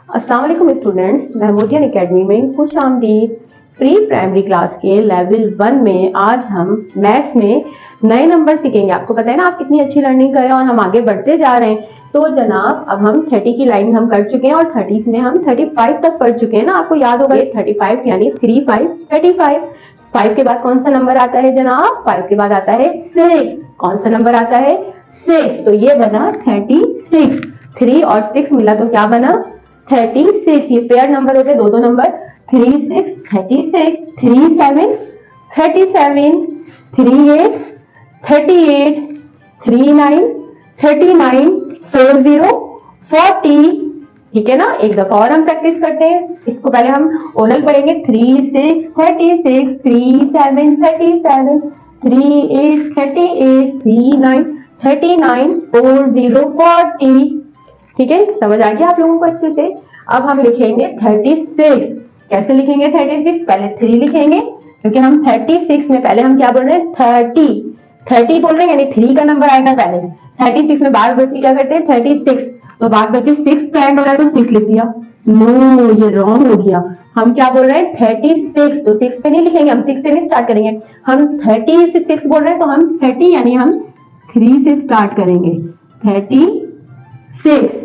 अस्सलाम वालेकुम स्टूडेंट्स, मैं मोटियन एकेडमी में खुश आमदीद। प्री प्राइमरी क्लास के लेवल 1 में आज हम मैथ्स में नए नंबर सीखेंगे। आपको पता है ना आप कितनी अच्छी लर्निंग करें और हम आगे बढ़ते जा रहे हैं। तो जनाब अब हम 30 की लाइन हम कर चुके हैं और 30 में हम 35 तक पढ़ चुके हैं ना। आपको याद होगा 35 यानी 35 5 के बाद कौन सा नंबर आता है जनाब? 5 के बाद आता है 6। कौन सा नंबर आता है? 6। तो ये बना 36। 3 और 6 मिला तो क्या बना? 36। ये पेयर नंबर होते दो नंबर। 3 6 36, 3 7 37, 3 8 38, 3 9 39, 4 0 40। ठीक है ना। एक दफा और हम प्रैक्टिस करते हैं। इसको पहले हम ओरल पढ़ेंगे। 3 6 36, 3 7 37, 3 8 38, 3 9 39, 4 0 40। ठीक है, समझ आ गया आप लोगों को अच्छे से। अब हम लिखेंगे 36। कैसे लिखेंगे 36? पहले 3 लिखेंगे क्योंकि हम 36 में पहले हम क्या बोल रहे हैं? 30 बोल रहे हैं, यानी 3 का नंबर आएगा पहले। 36 में बार बची क्या करते हैं? 36। तो बार बची 6 पे एंड हो रहा है तो 6 लिख दिया। नो, ये रॉन्ग हो गया। हम क्या बोल रहे हैं? 36। तो 6 पे नहीं लिखेंगे, हम 6 से नहीं स्टार्ट करेंगे। हम 36 बोल रहे हैं तो हम 30 यानी हम 3 से स्टार्ट करेंगे। 36।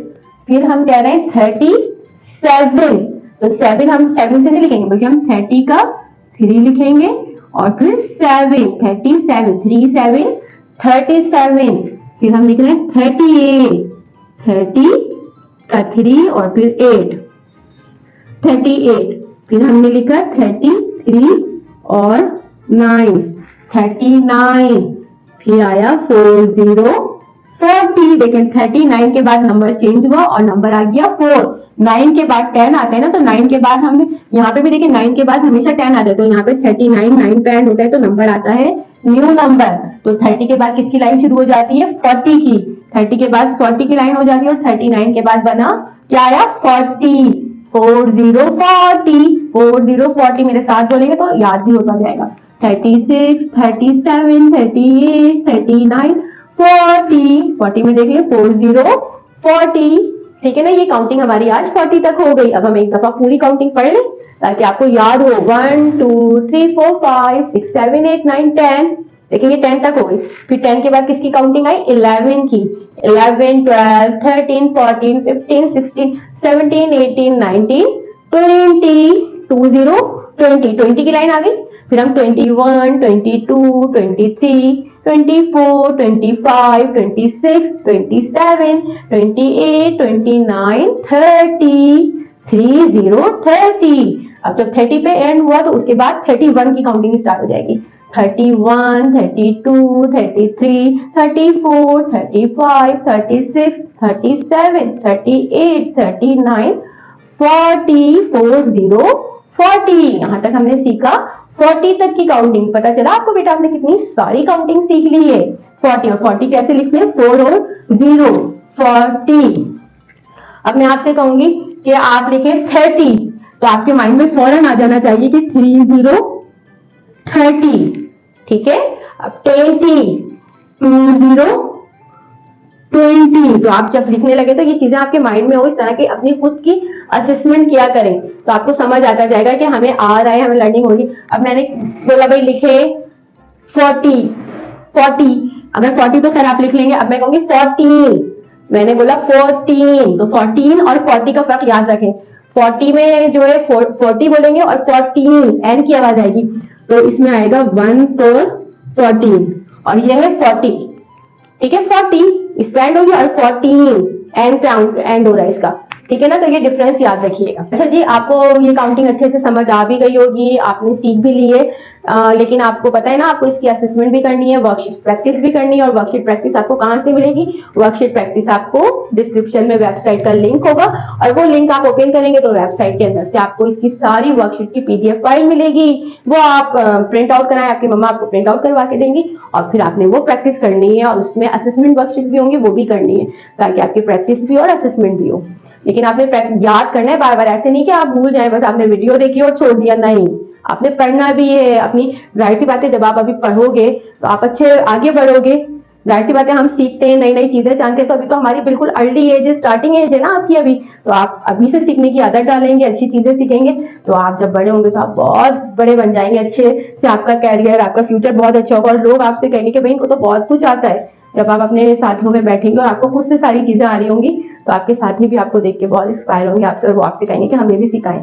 फिर हम कह रहे हैं 37। तो 7 हम 7 से नहीं लिखेंगे बल्कि हम 30 का 3 लिखेंगे और फिर 7 37 3 7 37। फिर हम लिख रहे हैं 38। 30 का 3 और फिर 8 38। फिर हमने लिखा 33 और 9 39। फिर आया 4 0 40। लेकिन 39 के बाद नंबर चेंज हुआ और नंबर आ गया 4। 9 के बाद 10 आता है ना, तो 9 के बाद हम यहाँ पे भी देखिए 9 के बाद हमेशा 10 आता है। तो यहाँ पे 39 9 पे एंड होता है तो नंबर आता है न्यू नंबर। तो 30 के बाद किसकी लाइन शुरू हो जाती है? 40 की। 30 के बाद 40 की लाइन हो जाती है और 39 के बाद बना क्या आया? 40। 4 0 40। 4 0 40 मेरे साथ बोलेंगे तो याद भी होता जाएगा। 36 37 38 39 40 में देख लिया 4 0 40। ठीक है ना। ये काउंटिंग हमारी आज 40 तक हो गई। अब हम एक दफा पूरी काउंटिंग पढ़ लें ताकि आपको याद हो। 1 2 3 4 5 6 7 8 9 10। देखिए ये 10 तक हो गई। फिर 10 के बाद किसकी काउंटिंग आई? 11 की। 11 12 13 14 15 16 17 18 19 20 2 0 20 की लाइन आ गई। फिर हम 21 22 23 24 25 26 27 28 29 30 30 30। अब जब 30 पे एंड हुआ तो उसके बाद 31 की काउंटिंग स्टार्ट हो जाएगी। 31 32 33 34 35 36 37 38 39 40 40 40। यहां तक हमने सीखा 40 तक की काउंटिंग। पता चला आपको बेटा आपने कितनी सारी काउंटिंग सीख ली है। 40 और 40 कैसे लिखते हैं? 4 और 0 40। अब मैं आपसे कहूंगी कि आप लिखे 30 तो आपके माइंड में फौरन आ जाना चाहिए कि 3 0 30। ठीक है। अब 20 2 0 20। तो आप जब लिखने लगे तो ये चीजें आपके माइंड में हो, इस तरह की अपनी खुद की असेसमेंट किया करें तो आपको समझ आता जाएगा कि हमें आ रहा है, हमें लर्निंग होगी। अब मैंने बोला भाई लिखे 40। अगर 40 तो खैर आप लिख लेंगे। अब मैं कहूंगी 14। मैंने बोला 14 तो 14 और 40 का फर्क याद रखें। 40 में जो है 40 बोलेंगे और 14 एंड की आवाज आएगी तो इसमें आएगा 1 4 14 और ये है 40। ठीक है। 40 स्टैंड हो गया और 14 एंड हो रहा है इसका। ठीक है ना। तो ये डिफरेंस याद रखिएगा। अच्छा जी, आपको ये काउंटिंग अच्छे से समझ आ भी गई होगी, आपने सीख भी ली है। लेकिन आपको पता है ना आपको इसकी असेसमेंट भी करनी है, वर्कशीट प्रैक्टिस भी करनी है। और वर्कशीट प्रैक्टिस आपको कहाँ से मिलेगी? वर्कशीट प्रैक्टिस आपको डिस्क्रिप्शन में वेबसाइट का लिंक होगा और वो लिंक आप ओपन करेंगे तो वेबसाइट के अंदर से आपको इसकी सारी वर्कशीट की PDF फाइल मिलेगी। वो आप प्रिंट आउट कराएं, आपकी मम्मा आपको प्रिंट आउट करवा के देंगी और फिर आपने वो प्रैक्टिस करनी है और उसमें असेसमेंट वर्कशीट भी होंगी, वो भी करनी है ताकि आपकी प्रैक्टिस भी और असेसमेंट भी हो। लेकिन आपने याद करना है बार बार, ऐसे नहीं कि आप भूल जाए बस आपने वीडियो देखी और छोड़ दिया। नहीं, आपने पढ़ना भी है। अपनी जाहिर सी बात है जब आप अभी पढ़ोगे तो आप अच्छे आगे बढ़ोगे। जाहिर सी बात है, हम सीखते हैं, नई नई चीजें जानते हैं, तो अभी तो हमारी बिल्कुल अर्ली एज है, स्टार्टिंग एज है ना आपकी अभी। तो आप अभी से सीखने की आदत डालेंगे, अच्छी चीजें सीखेंगे, तो आप जब बड़े होंगे तो आप बहुत बड़े बन जाएंगे, अच्छे से आपका कैरियर, आपका फ्यूचर बहुत अच्छा होगा, और लोग आपसे कहेंगे कि भाई इनको तो बहुत कुछ आता है। जब आप अपने साथियों में बैठेंगे और आपको खुद से सारी चीजें आ रही होंगी, तो आपके साथी भी आपको देख के बहुत इंस्पायर होंगे आपसे, और वो आपसे कहेंगे कि हमें भी सिखाएं।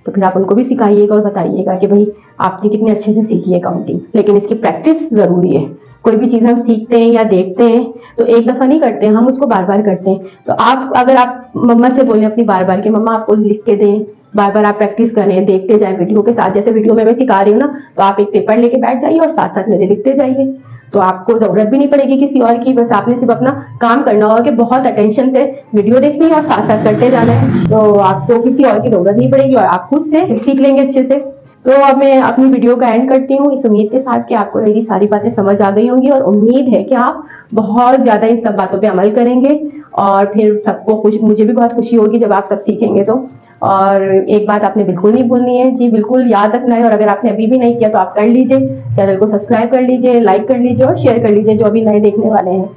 तो फिर आप उनको भी सिखाइएगा और बताइएगा कि भाई आपने कितने अच्छे से सीखी है काउंटिंग। लेकिन इसकी प्रैक्टिस जरूरी है। कोई भी चीज हम सीखते हैं या देखते हैं तो एक दफा नहीं करते हैं, हम उसको बार बार करते हैं। तो आप अगर आप मम्मा से बोले अपनी बार बार कि मम्मा आपको लिख के दें, बार बार आप प्रैक्टिस करें, देखते जाए वीडियो के साथ, जैसे वीडियो में मैं सिखा रही हूँ ना, तो आप एक पेपर लेके बैठ जाइए और साथ साथ मेरे लिखते जाइए। तो आपको जरूरत भी नहीं पड़ेगी किसी और की, बस आपने सिर्फ अपना काम करना होगा कि बहुत अटेंशन से वीडियो देखनी है और साथ साथ करते जाना है। तो आपको किसी और की जरूरत नहीं पड़ेगी और आप खुद से सीख लेंगे अच्छे से। तो अब मैं अपनी वीडियो का एंड करती हूँ इस उम्मीद के साथ कि आपको मेरी सारी बातें समझ आ गई होंगी, और उम्मीद है कि आप बहुत ज्यादा इन सब बातों पे अमल करेंगे, और फिर सबको मुझे भी बहुत खुशी होगी जब आप सब सीखेंगे तो। और एक बात आपने बिल्कुल नहीं भूलनी है जी, बिल्कुल याद रखना है, और अगर आपने अभी भी नहीं किया तो आप कर लीजिए, चैनल को सब्सक्राइब कर लीजिए, लाइक कर लीजिए और शेयर कर लीजिए जो अभी नए देखने वाले हैं।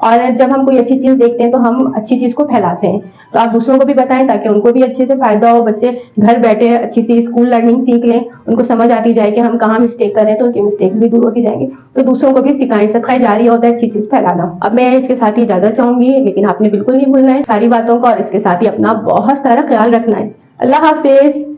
और जब हम कोई अच्छी चीज देखते हैं तो हम अच्छी चीज को फैलाते हैं, तो आप दूसरों को भी बताएं ताकि उनको भी अच्छे से फायदा हो, बच्चे घर बैठे अच्छी सी स्कूल लर्निंग सीख लें, उनको समझ आती जाए कि हम कहाँ मिस्टेक कर रहे हैं, तो उनकी मिस्टेक्स भी दूर होती जाएंगी। तो दूसरों को भी सिखाएं, सिखाई जा रही होता है अच्छी चीज फैलाना। अब मैं इसके साथ ही इजाजत चाहूंगी, लेकिन आपने बिल्कुल नहीं भूलना है सारी बातों का, और इसके साथ ही अपना बहुत सारा ख्याल रखना है। अल्लाह हाफिज।